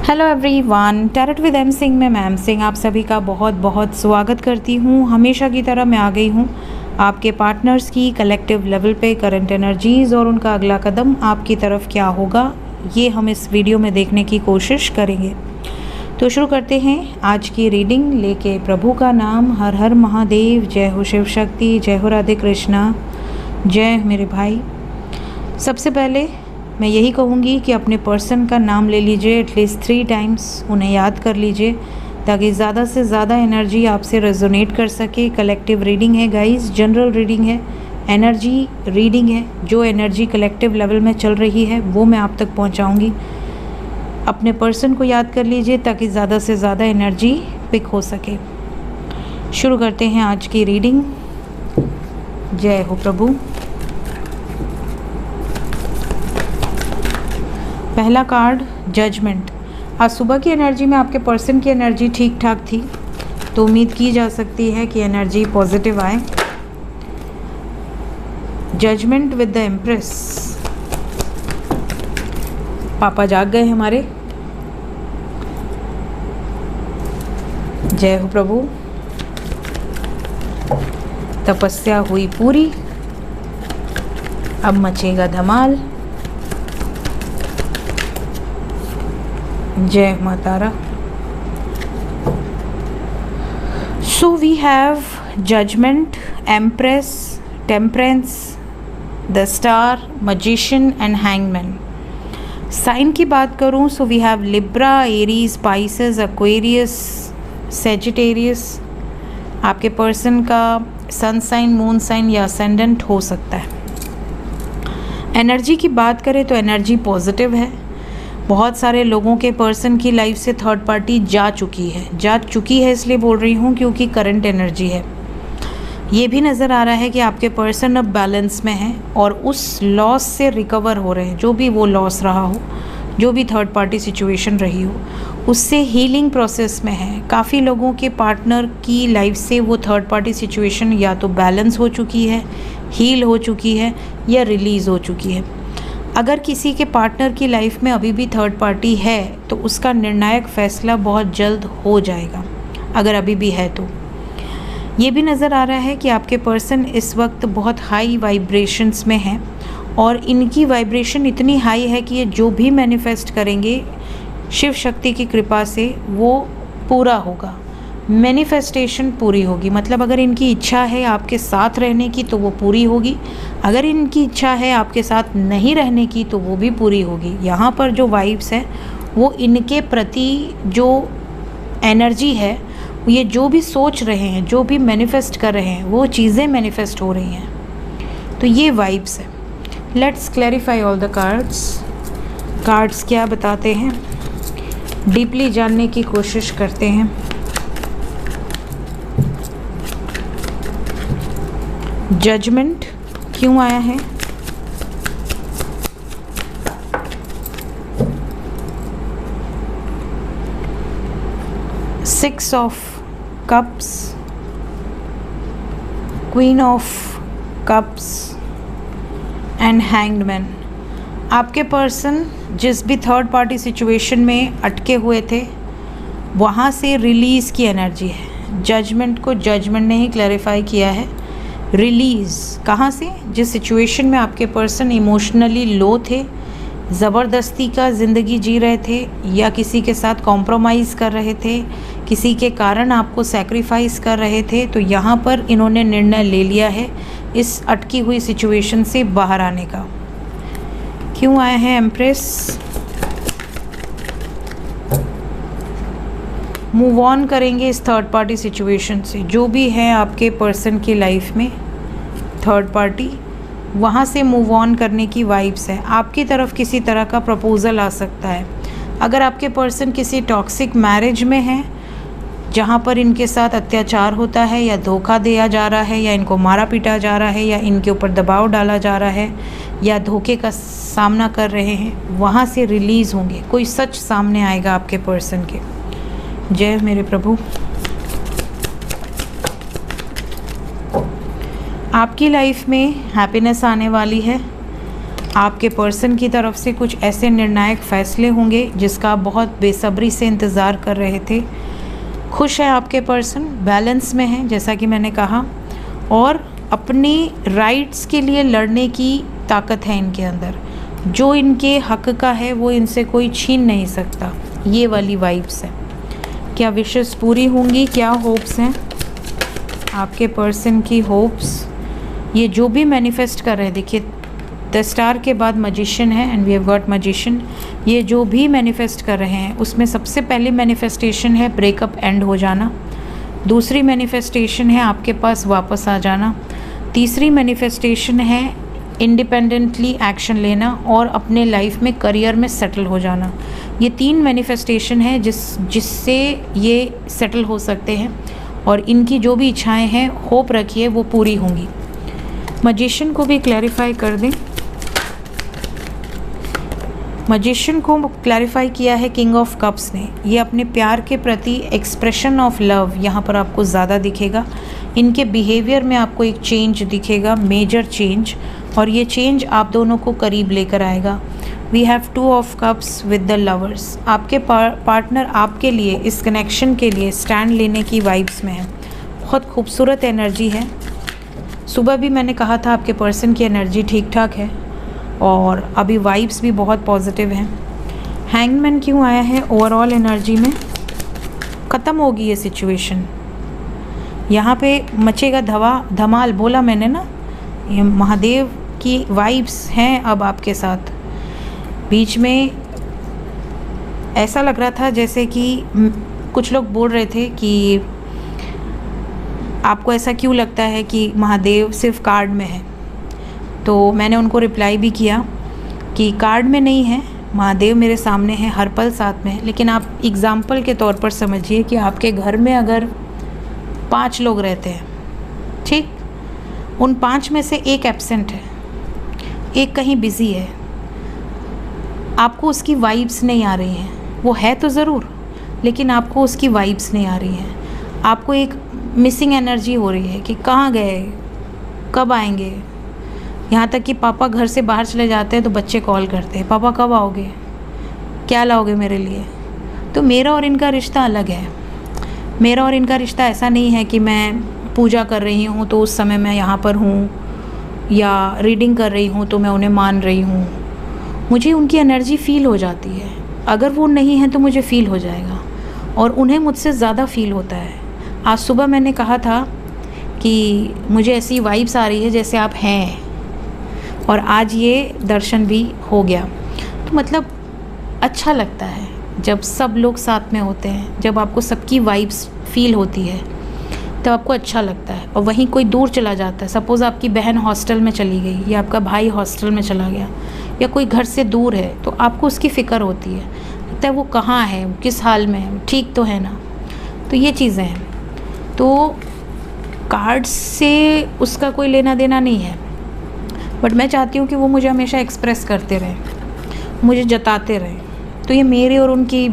Hello everyone, tarot with M Singh में ma'am Singh आप सभी का बहुत बहुत स्वागत करती हूँ। हमेशा की तरह मैं आ गई हूँ आपके पार्टनर्स की कलेक्टिव लेवल पे करंट एनर्जीज़ और उनका अगला कदम आपकी तरफ क्या होगा, ये हम इस वीडियो में देखने की कोशिश करेंगे। तो शुरू करते हैं आज की रीडिंग लेके प्रभु का नाम। हर हर महादेव, जय हो शिव शक्ति, जय हो राधे कृष्णा, जय मेरे भाई। सबसे पहले मैं यही कहूँगी कि अपने पर्सन का नाम ले लीजिए एटलीस्ट 3 टाइम्स, उन्हें याद कर लीजिए ताकि ज़्यादा से ज़्यादा एनर्जी आपसे रेजोनेट कर सके। कलेक्टिव रीडिंग है गाइस, जनरल रीडिंग है, एनर्जी रीडिंग है। जो एनर्जी कलेक्टिव लेवल में चल रही है वो मैं आप तक पहुंचाऊंगी। अपने पर्सन को याद कर लीजिए ताकि ज़्यादा से ज़्यादा एनर्जी पिक हो सके। शुरू करते हैं आज की रीडिंग। जय हो प्रभु। पहला कार्ड जजमेंट। आज सुबह की एनर्जी में आपके पर्सन की एनर्जी ठीक ठाक थी, तो उम्मीद की जा सकती है कि एनर्जी पॉजिटिव आए। Judgement with the empress. पापा जाग गए हमारे। जय हो प्रभु। तपस्या हुई पूरी, अब मचेगा धमाल। जय मातारा। So we have judgement, empress, temperance, the star, magician and hangman. Sign की बात करूं so we have Libra, Aries, Pisces, Aquarius, Sagittarius. आपके पर्सन का सन साइन, मून साइन या असेंडेंट हो सकता है। एनर्जी की बात करें तो एनर्जी पॉजिटिव है। बहुत सारे लोगों के पर्सन की लाइफ से थर्ड पार्टी जा चुकी है इसलिए बोल रही हूँ क्योंकि करंट एनर्जी है। ये भी नज़र आ रहा है कि आपके पर्सन अब बैलेंस में है और उस लॉस से रिकवर हो रहे हैं। जो भी वो लॉस रहा हो, जो भी थर्ड पार्टी सिचुएशन रही हो, उससे हीलिंग प्रोसेस में है। काफ़ी लोगों के पार्टनर की लाइफ से वो थर्ड पार्टी सिचुएशन या तो बैलेंस हो चुकी है, हील हो चुकी है या रिलीज़ हो चुकी है। अगर किसी के पार्टनर की लाइफ में अभी भी थर्ड पार्टी है तो उसका निर्णायक फैसला बहुत जल्द हो जाएगा, अगर अभी भी है तो। ये भी नज़र आ रहा है कि आपके पर्सन इस वक्त बहुत हाई वाइब्रेशंस में हैं और इनकी वाइब्रेशन इतनी हाई है कि ये जो भी मैनिफेस्ट करेंगे शिव शक्ति की कृपा से वो पूरा होगा। मैनिफेस्टेशन पूरी होगी, मतलब अगर इनकी इच्छा है आपके साथ रहने की तो वो पूरी होगी। अगर इनकी इच्छा है आपके साथ नहीं रहने की तो वो भी पूरी होगी। यहाँ पर जो वाइब्स है वो इनके प्रति जो एनर्जी है, ये जो भी सोच रहे हैं, जो भी मैनिफेस्ट कर रहे हैं, वो चीज़ें मैनिफेस्ट हो रही हैं। तो ये वाइब्स है। Let's clarify all the cards क्या बताते हैं, डीपली जानने की कोशिश करते हैं। जजमेंट क्यों आया है? Six of cups, queen of cups and hanged man. आपके पर्सन जिस भी थर्ड पार्टी सिचुएशन में अटके हुए थे वहाँ से रिलीज़ की एनर्जी है। जजमेंट को जजमेंट ने ही क्लैरिफाई किया है। रिलीज़ कहाँ से? जिस सिचुएशन में आपके पर्सन इमोशनली लो थे, ज़बरदस्ती का ज़िंदगी जी रहे थे या किसी के साथ कॉम्प्रोमाइज़ कर रहे थे, किसी के कारण आपको सैक्रिफाइस कर रहे थे, तो यहाँ पर इन्होंने निर्णय ले लिया है इस अटकी हुई सिचुएशन से बाहर आने का। क्यों आया है एम्प्रेस? मूव ऑन करेंगे इस थर्ड पार्टी सिचुएशन से। जो भी है आपके पर्सन की लाइफ में थर्ड पार्टी, वहाँ से मूव ऑन करने की वाइब्स है। आपकी तरफ किसी तरह का प्रपोज़ल आ सकता है। अगर आपके पर्सन किसी टॉक्सिक मैरिज में है जहाँ पर इनके साथ अत्याचार होता है या धोखा दिया जा रहा है या इनको मारा पीटा जा रहा है या इनके ऊपर दबाव डाला जा रहा है या धोखे का सामना कर रहे हैं, वहाँ से रिलीज़ होंगे। कोई सच सामने आएगा आपके पर्सन के। जय मेरे प्रभु। आपकी लाइफ में हैप्पीनेस आने वाली है। आपके पर्सन की तरफ से कुछ ऐसे निर्णायक फैसले होंगे जिसका आप बहुत बेसब्री से इंतज़ार कर रहे थे। खुश है आपके पर्सन, बैलेंस में है जैसा कि मैंने कहा, और अपनी राइट्स के लिए लड़ने की ताकत है इनके अंदर। जो इनके हक का है वो इनसे कोई छीन नहीं सकता, ये वाली वाइब्स है। क्या विशेस पूरी होंगी, क्या होप्स हैं आपके पर्सन की होप्स? ये जो भी मैनिफेस्ट कर रहे हैं, देखिए द स्टार के बाद मजिशियन है and we have got magician. ये जो भी मैनिफेस्ट कर रहे हैं उसमें सबसे पहली मैनिफेस्टेशन है ब्रेकअप एंड हो जाना। दूसरी मैनिफेस्टेशन है आपके पास वापस आ जाना। तीसरी मैनिफेस्टेशन है इंडिपेंडेंटली एक्शन लेना और अपने लाइफ में करियर में सेटल हो जाना। ये 3 मैनिफेस्टेशन है जिससे ये सेटल हो सकते हैं और इनकी जो भी इच्छाएं हैं, होप रखिए वो पूरी होंगी। मजिशियन को भी क्लैरिफाई कर दें। मजिशियन को क्लैरिफाई किया है किंग ऑफ कप्स ने। ये अपने प्यार के प्रति एक्सप्रेशन ऑफ लव यहाँ पर आपको ज़्यादा दिखेगा। इनके बिहेवियर में आपको एक चेंज दिखेगा, मेजर चेंज, और ये चेंज आप दोनों को करीब लेकर आएगा। We have 2 of cups with the lovers. आपके पार्टनर आपके लिए, इस कनेक्शन के लिए स्टैंड लेने की वाइब्स में है। बहुत खूबसूरत एनर्जी है। सुबह भी मैंने कहा था आपके पर्सन की एनर्जी ठीक ठाक है और अभी वाइब्स भी बहुत पॉजिटिव हैं। हैंगमैन क्यों आया है ओवरऑल एनर्जी में? ख़त्म होगी ये सिचुएशन। यहाँ पे मचेगा धमाल, बोला मैंने ना, ये महादेव की वाइब्स हैं अब आपके साथ। बीच में ऐसा लग रहा था जैसे कि कुछ लोग बोल रहे थे कि आपको ऐसा क्यों लगता है कि महादेव सिर्फ कार्ड में है, तो मैंने उनको रिप्लाई भी किया कि कार्ड में नहीं है, महादेव मेरे सामने है, हर पल साथ में है। लेकिन आप एग्ज़ाम्पल के तौर पर समझिए कि आपके घर में अगर 5 लोग रहते हैं, ठीक, उन 5 में से एक एब्सेंट है, एक कहीं बिज़ी है, आपको उसकी वाइब्स नहीं आ रही हैं। वो है तो ज़रूर, लेकिन आपको उसकी वाइब्स नहीं आ रही हैं। आपको एक मिसिंग एनर्जी हो रही है कि कहाँ गए, कब आएंगे। यहाँ तक कि पापा घर से बाहर चले जाते हैं तो बच्चे कॉल करते हैं, पापा कब आओगे, क्या लाओगे मेरे लिए। तो मेरा और इनका रिश्ता अलग है। मेरा और इनका रिश्ता ऐसा नहीं है कि मैं पूजा कर रही हूँ तो उस समय मैं यहाँ पर हूँ, या रीडिंग कर रही हूँ तो मैं उन्हें मान रही हूँ। मुझे उनकी एनर्जी फ़ील हो जाती है। अगर वो नहीं है तो मुझे फ़ील हो जाएगा, और उन्हें मुझसे ज़्यादा फ़ील होता है। आज सुबह मैंने कहा था कि मुझे ऐसी वाइब्स आ रही है जैसे आप हैं, और आज ये दर्शन भी हो गया। तो मतलब अच्छा लगता है जब सब लोग साथ में होते हैं, जब आपको सबकी वाइब्स फील होती है तो आपको अच्छा लगता है। और वहीं कोई दूर चला जाता है, सपोज़ आपकी बहन हॉस्टल में चली गई या आपका भाई हॉस्टल में चला गया या कोई घर से दूर है, तो आपको उसकी फ़िक्र होती है, लगता है वो कहाँ है, किस हाल में है, ठीक तो है ना। तो ये चीज़ें हैं। तो कार्ड्स से उसका कोई लेना देना नहीं है, बट मैं चाहती हूँ कि वो मुझे हमेशा एक्सप्रेस करते रहें, मुझे जताते रहें। तो ये मेरे और उनकी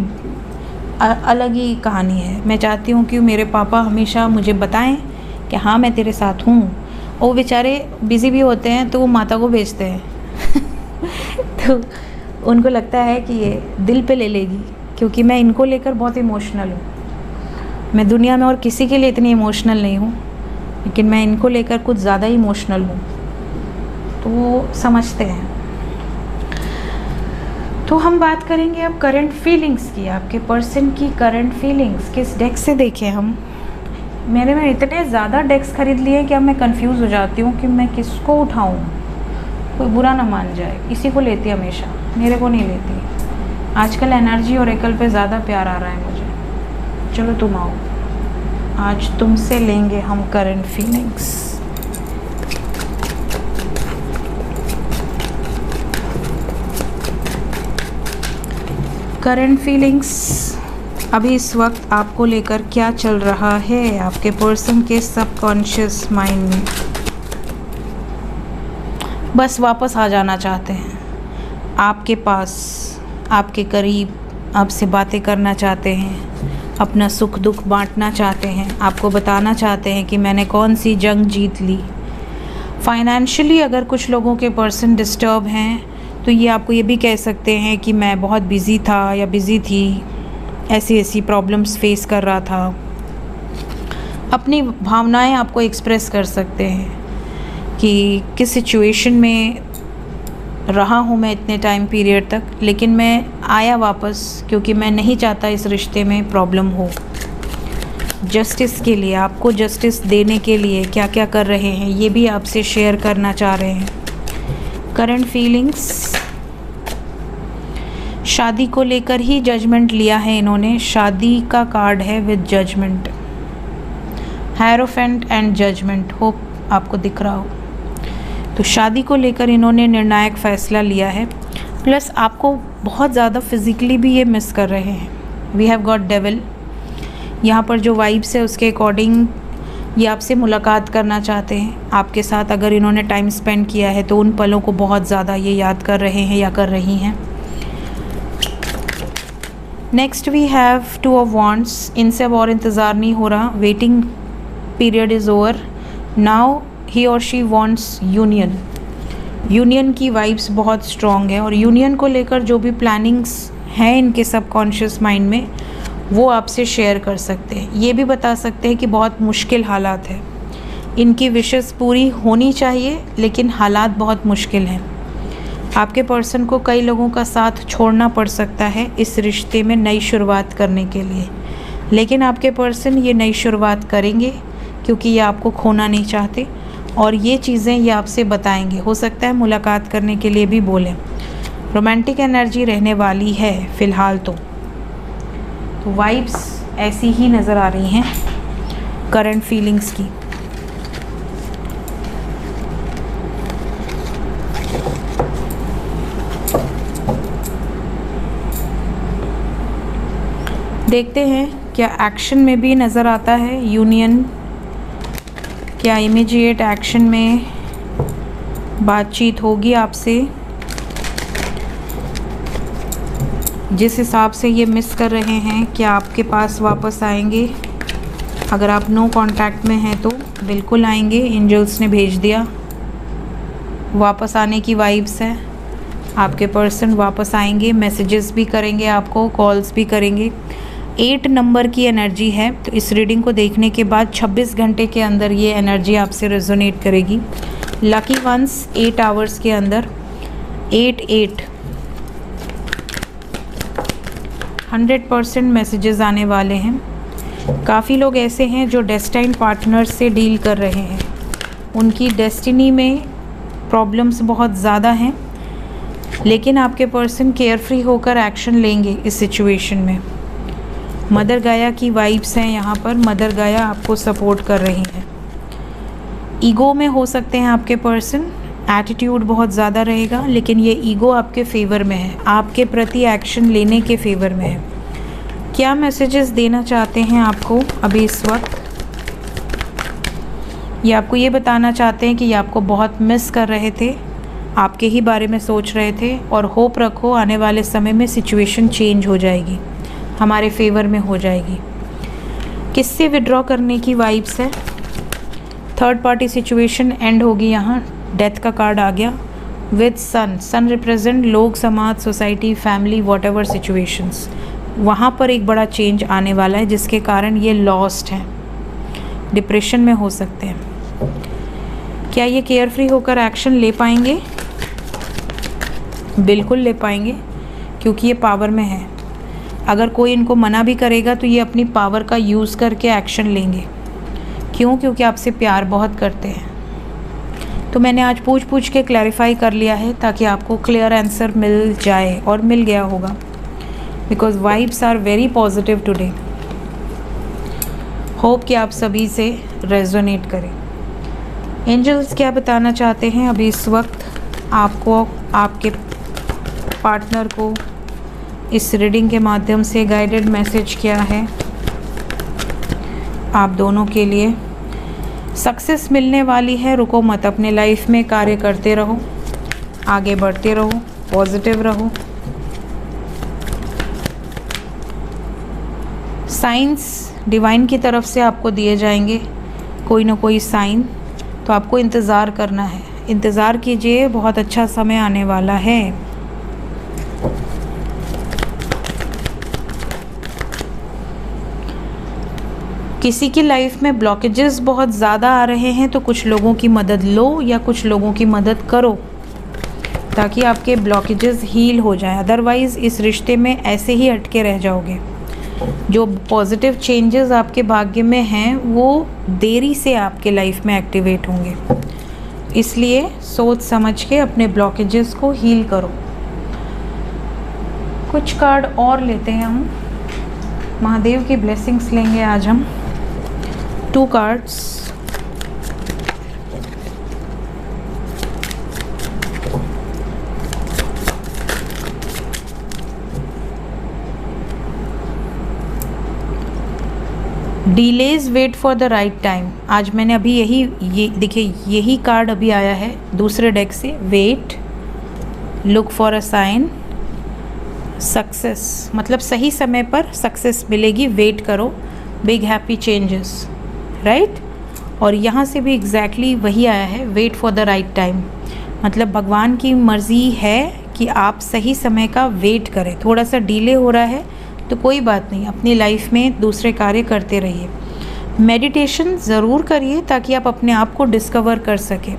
अलग ही कहानी है। मैं चाहती हूँ कि मेरे पापा हमेशा मुझे बताएं कि हाँ मैं तेरे साथ हूँ। और वो बेचारे बिज़ी भी होते हैं तो वो माता को भेजते हैं तो उनको लगता है कि ये दिल पे ले लेगी, क्योंकि मैं इनको लेकर बहुत इमोशनल हूँ। मैं दुनिया में और किसी के लिए इतनी इमोशनल नहीं हूँ, लेकिन मैं इनको लेकर कुछ ज़्यादा इमोशनल हूँ, तो वो समझते हैं। तो हम बात करेंगे अब करंट फीलिंग्स की, आपके पर्सन की करंट फीलिंग्स। किस डेक से देखें हम? मेरे में इतने ज़्यादा डेक्स खरीद लिए कि अब मैं कंफ्यूज हो जाती हूँ कि मैं किसको उठाऊँ, कोई बुरा ना मान जाए। इसी को लेती हमेशा, मेरे को नहीं लेती। आजकल एनर्जी और एकल पे ज़्यादा प्यार आ रहा है मुझे। चलो तुम आओ, आज तुमसे लेंगे हम करंट फीलिंग्स। करंट फीलिंग्स अभी इस वक्त आपको लेकर क्या चल रहा है आपके पर्सन के सबकॉन्शियस माइंड में? बस वापस आ जाना चाहते हैं आपके पास, आपके करीब, आपसे बातें करना चाहते हैं, अपना सुख दुख बांटना चाहते हैं, आपको बताना चाहते हैं कि मैंने कौन सी जंग जीत ली। फाइनेंशियली अगर कुछ लोगों के पर्सन डिस्टर्ब हैं तो ये आपको ये भी कह सकते हैं कि मैं बहुत बिज़ी था या बिज़ी थी, ऐसी ऐसी प्रॉब्लम्स फेस कर रहा था। अपनी भावनाएं आपको एक्सप्रेस कर सकते हैं कि किस सिचुएशन में रहा हूँ मैं इतने टाइम पीरियड तक, लेकिन मैं आया वापस क्योंकि मैं नहीं चाहता इस रिश्ते में प्रॉब्लम हो। जस्टिस के लिए, आपको जस्टिस देने के लिए क्या क्या कर रहे हैं ये भी आपसे शेयर करना चाह रहे हैं। करंट फीलिंग्स, शादी को लेकर ही जजमेंट लिया है इन्होंने। शादी का कार्ड है with judgement, hierophant and judgement, hope आपको दिख रहा हो। तो शादी को लेकर इन्होंने निर्णायक फ़ैसला लिया है। प्लस आपको बहुत ज़्यादा फिज़िकली भी ये मिस कर रहे हैं। वी हैव गॉट डेविल, यहाँ पर जो वाइब्स है उसके अकॉर्डिंग ये आपसे मुलाकात करना चाहते हैं। आपके साथ अगर इन्होंने टाइम स्पेंड किया है तो उन पलों को बहुत ज़्यादा ये याद कर रहे हैं या कर रही हैं। Next we have two of wands, इनसे अब और इंतज़ार नहीं हो रहा, waiting period is over, now he और शी वॉन्ट्स यूनियन। यूनियन की वाइब्स बहुत स्ट्रॉन्ग है और यूनियन को लेकर जो भी प्लानिंग्स हैं इनके सबकॉन्शियस माइंड में वो आपसे शेयर कर सकते हैं। ये भी बता सकते हैं कि बहुत मुश्किल हालात है, इनकी विशेस पूरी होनी चाहिए लेकिन हालात बहुत मुश्किल हैं। आपके पर्सन को कई लोगों का साथ छोड़ना पड़ सकता है इस रिश्ते में नई शुरुआत करने के लिए, लेकिन आपके पर्सन ये नई शुरुआत करेंगे क्योंकि ये आपको खोना नहीं चाहते और ये चीज़ें ये आपसे बताएंगे। हो सकता है मुलाकात करने के लिए भी बोलें। रोमांटिक एनर्जी रहने वाली है फ़िलहाल तो वाइब्स ऐसी ही नज़र आ रही हैं करंट फीलिंग्स की। देखते हैं क्या एक्शन में भी नज़र आता है यूनियन, क्या इमीडिएट एक्शन में बातचीत होगी आपसे। जिस हिसाब से ये मिस कर रहे हैं क्या आपके पास वापस आएंगे? अगर आप नो कांटेक्ट में हैं तो बिल्कुल आएंगे, एंजल्स ने भेज दिया, वापस आने की वाइब्स है। आपके पर्सन वापस आएंगे, मैसेजेस भी करेंगे आपको, कॉल्स भी करेंगे। 8 नंबर की एनर्जी है, तो इस रीडिंग को देखने के बाद 26 घंटे के अंदर ये एनर्जी आपसे रेजोनेट करेगी। लकी वंस 8 आवर्स के अंदर 8 100% मैसेजेस आने वाले हैं। काफ़ी लोग ऐसे हैं जो डेस्टाइन पार्टनर से डील कर रहे हैं, उनकी डेस्टिनी में प्रॉब्लम्स बहुत ज़्यादा हैं, लेकिन आपके पर्सन केयरफ्री होकर एक्शन लेंगे इस सिचुएशन में। मदर गाया की वाइब्स हैं यहाँ पर, मदर गाया आपको सपोर्ट कर रही हैं। ईगो में हो सकते हैं आपके पर्सन, एटीट्यूड बहुत ज़्यादा रहेगा, लेकिन ये ईगो आपके फेवर में है, आपके प्रति एक्शन लेने के फेवर में है। क्या मैसेजेस देना चाहते हैं आपको अभी इस वक्त? ये आपको ये बताना चाहते हैं कि ये आपको बहुत मिस कर रहे थे, आपके ही बारे में सोच रहे थे, और होप रखो आने वाले समय में सिचुएशन चेंज हो जाएगी, हमारे फेवर में हो जाएगी। किससे विड्रॉ करने की वाइब्स है? थर्ड पार्टी सिचुएशन एंड होगी। यहाँ डेथ का कार्ड आ गया विद सन। सन रिप्रेजेंट लोग, समाज, society, family, what ever situations, वहाँ पर एक बड़ा चेंज आने वाला है जिसके कारण ये लॉस्ट हैं, डिप्रेशन में हो सकते हैं। क्या ये केयरफ्री होकर एक्शन ले पाएंगे? बिल्कुल ले पाएंगे, क्योंकि ये पावर में है। अगर कोई इनको मना भी करेगा तो ये अपनी पावर का यूज़ करके एक्शन लेंगे। क्यों? क्योंकि आपसे प्यार बहुत करते हैं। तो मैंने आज पूछ के क्लैरिफाई कर लिया है ताकि आपको क्लियर आंसर मिल जाए, और मिल गया होगा, because vibes are very positive today. Hope कि आप सभी से रेजोनेट करें। एंजल्स क्या बताना चाहते हैं अभी इस वक्त आपको, आपके पार्टनर को? इस रीडिंग के माध्यम से गाइडेड मैसेज क्या है आप दोनों के लिए? सक्सेस मिलने वाली है, रुको मत, अपने लाइफ में कार्य करते रहो, आगे बढ़ते रहो, पॉजिटिव रहो। साइंस डिवाइन की तरफ से आपको दिए जाएंगे, कोई ना कोई साइन, तो आपको इंतज़ार करना है। इंतज़ार कीजिए, बहुत अच्छा समय आने वाला है। किसी की लाइफ में ब्लॉकेजेस बहुत ज़्यादा आ रहे हैं तो कुछ लोगों की मदद लो या कुछ लोगों की मदद करो ताकि आपके ब्लॉकेजेस हील हो जाएं, अदरवाइज़ इस रिश्ते में ऐसे ही अटके रह जाओगे। जो पॉजिटिव चेंजेस आपके भाग्य में हैं वो देरी से आपके लाइफ में एक्टिवेट होंगे, इसलिए सोच समझ के अपने ब्लॉकेजेस को हील करो। कुछ कार्ड और लेते हैं हम, महादेव की ब्लेसिंग्स लेंगे आज हम। 2 cards. Delays wait for the right time. आज मैंने अभी ये देखिए, यही कार्ड अभी आया है दूसरे डेक से। Wait, look for a sign, success, मतलब सही समय पर सक्सेस मिलेगी, वेट करो, बिग हैप्पी चेंजेस, राइट। और यहाँ से भी एग्जैक्टली वही आया है, wait for the right time, मतलब भगवान की मर्ज़ी है कि आप सही समय का वेट करें। थोड़ा सा डिले हो रहा है तो कोई बात नहीं, अपनी लाइफ में दूसरे कार्य करते रहिए। मेडिटेशन ज़रूर करिए ताकि आप अपने आप को डिस्कवर कर सकें।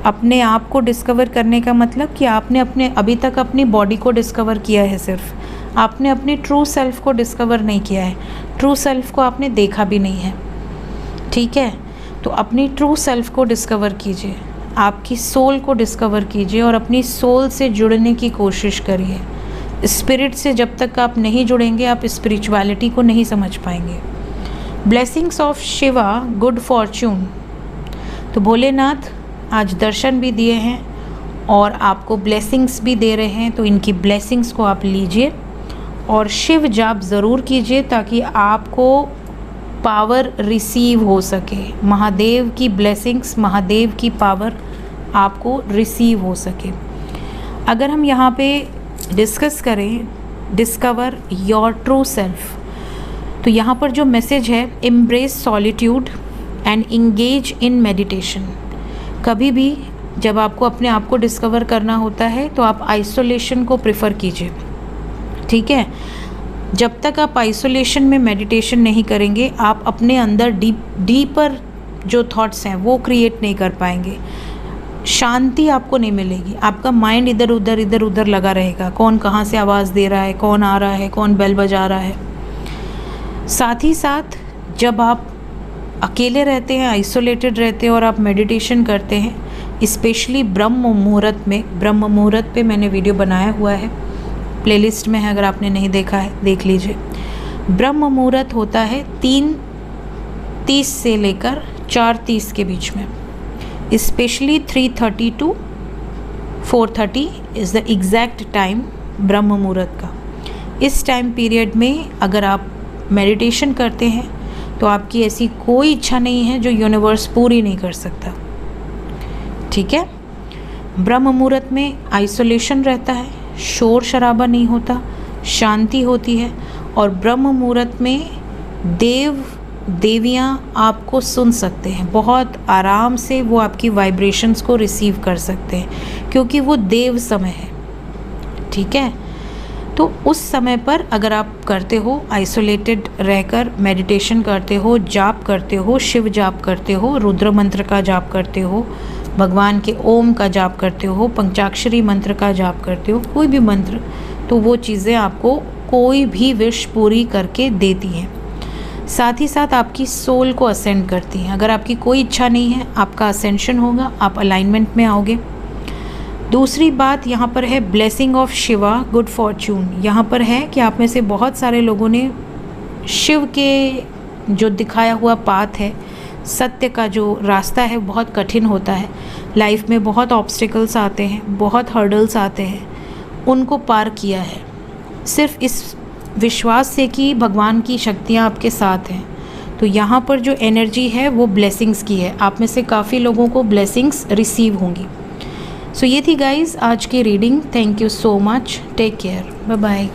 अपने आप को डिस्कवर करने का मतलब कि आपने अभी तक अपनी बॉडी को डिस्कवर किया है, सिर्फ आपने अपनी ट्रू सेल्फ को डिस्कवर नहीं किया है। ट्रू सेल्फ को आपने देखा भी नहीं है, ठीक है। तो अपनी ट्रू सेल्फ को डिस्कवर कीजिए, आपकी सोल को डिस्कवर कीजिए और अपनी सोल से जुड़ने की कोशिश करिए। स्पिरिट से जब तक आप नहीं जुड़ेंगे आप स्पिरिचुअलिटी को नहीं समझ पाएंगे। Blessings of Shiva, good Fortune. तो भोलेनाथ आज दर्शन भी दिए हैं और आपको ब्लेसिंग्स भी दे रहे हैं, तो इनकी ब्लेसिंग्स को आप लीजिए और शिव जाप ज़रूर कीजिए ताकि आपको पावर रिसीव हो सके। महादेव की ब्लेसिंग्स, महादेव की पावर आपको रिसीव हो सके। अगर हम यहाँ पे डिस्कस करें डिस्कवर योर ट्रू सेल्फ, तो यहाँ पर जो मैसेज है, embrace solitude and engage in meditation. कभी भी जब आपको अपने आप को डिस्कवर करना होता है तो आप आइसोलेशन को प्रेफर कीजिए, ठीक है। जब तक आप आइसोलेशन में मेडिटेशन नहीं करेंगे आप अपने अंदर डीपर जो थॉट्स हैं वो क्रिएट नहीं कर पाएंगे, शांति आपको नहीं मिलेगी। आपका माइंड इधर उधर लगा रहेगा, कौन कहाँ से आवाज़ दे रहा है, कौन आ रहा है, कौन बेल बजा रहा है। साथ ही साथ जब आप अकेले रहते हैं, आइसोलेटेड रहते हैं और आप मेडिटेशन करते हैं, स्पेशली ब्रह्म मुहूर्त में, ब्रह्म मुहूर्त पे मैंने वीडियो बनाया हुआ है, प्लेलिस्ट में है, अगर आपने नहीं देखा है देख लीजिए। ब्रह्म मुहूर्त होता है 3:30 से लेकर 4:30 के बीच में, specially 3:30 to 4:30 is the exact time ब्रह्म मुहूर्त का। इस टाइम पीरियड में अगर आप मेडिटेशन करते हैं तो आपकी ऐसी कोई इच्छा नहीं है जो यूनिवर्स पूरी नहीं कर सकता, ठीक है। ब्रह्म मुहूर्त में आइसोलेशन रहता है, शोर शराबा नहीं होता, शांति होती है और ब्रह्म मुहूर्त में देव देवियाँ आपको सुन सकते हैं, बहुत आराम से वो आपकी वाइब्रेशंस को रिसीव कर सकते हैं क्योंकि वो देव समय है, ठीक है। तो उस समय पर अगर आप करते हो, आइसोलेटेड रहकर मेडिटेशन करते हो, जाप करते हो, शिव जाप करते हो, रुद्र मंत्र का जाप करते हो, भगवान के ओम का जाप करते हो, पंचाक्षरी मंत्र का जाप करते हो, कोई भी मंत्र, तो वो चीज़ें आपको कोई भी विश पूरी करके देती हैं। साथ ही साथ आपकी सोल को असेंड करती हैं। अगर आपकी कोई इच्छा नहीं है आपका असेंशन होगा, आप अलाइनमेंट में आओगे। दूसरी बात यहाँ पर है blessing of Shiva, good Fortune. यहाँ पर है कि आप में से बहुत सारे लोगों ने शिव के जो दिखाया हुआ पाथ है, सत्य का जो रास्ता है बहुत कठिन होता है, लाइफ में बहुत ऑब्स्टिकल्स आते हैं, बहुत हर्डल्स आते हैं, उनको पार किया है सिर्फ इस विश्वास से कि भगवान की शक्तियाँ आपके साथ हैं। तो यहाँ पर जो एनर्जी है वो ब्लेसिंग्स की है, आप में से काफ़ी लोगों को ब्लेसिंग्स रिसीव होंगी। सो ये थी गाइज़ आज की reading. Thank you so much, take care, bye bye.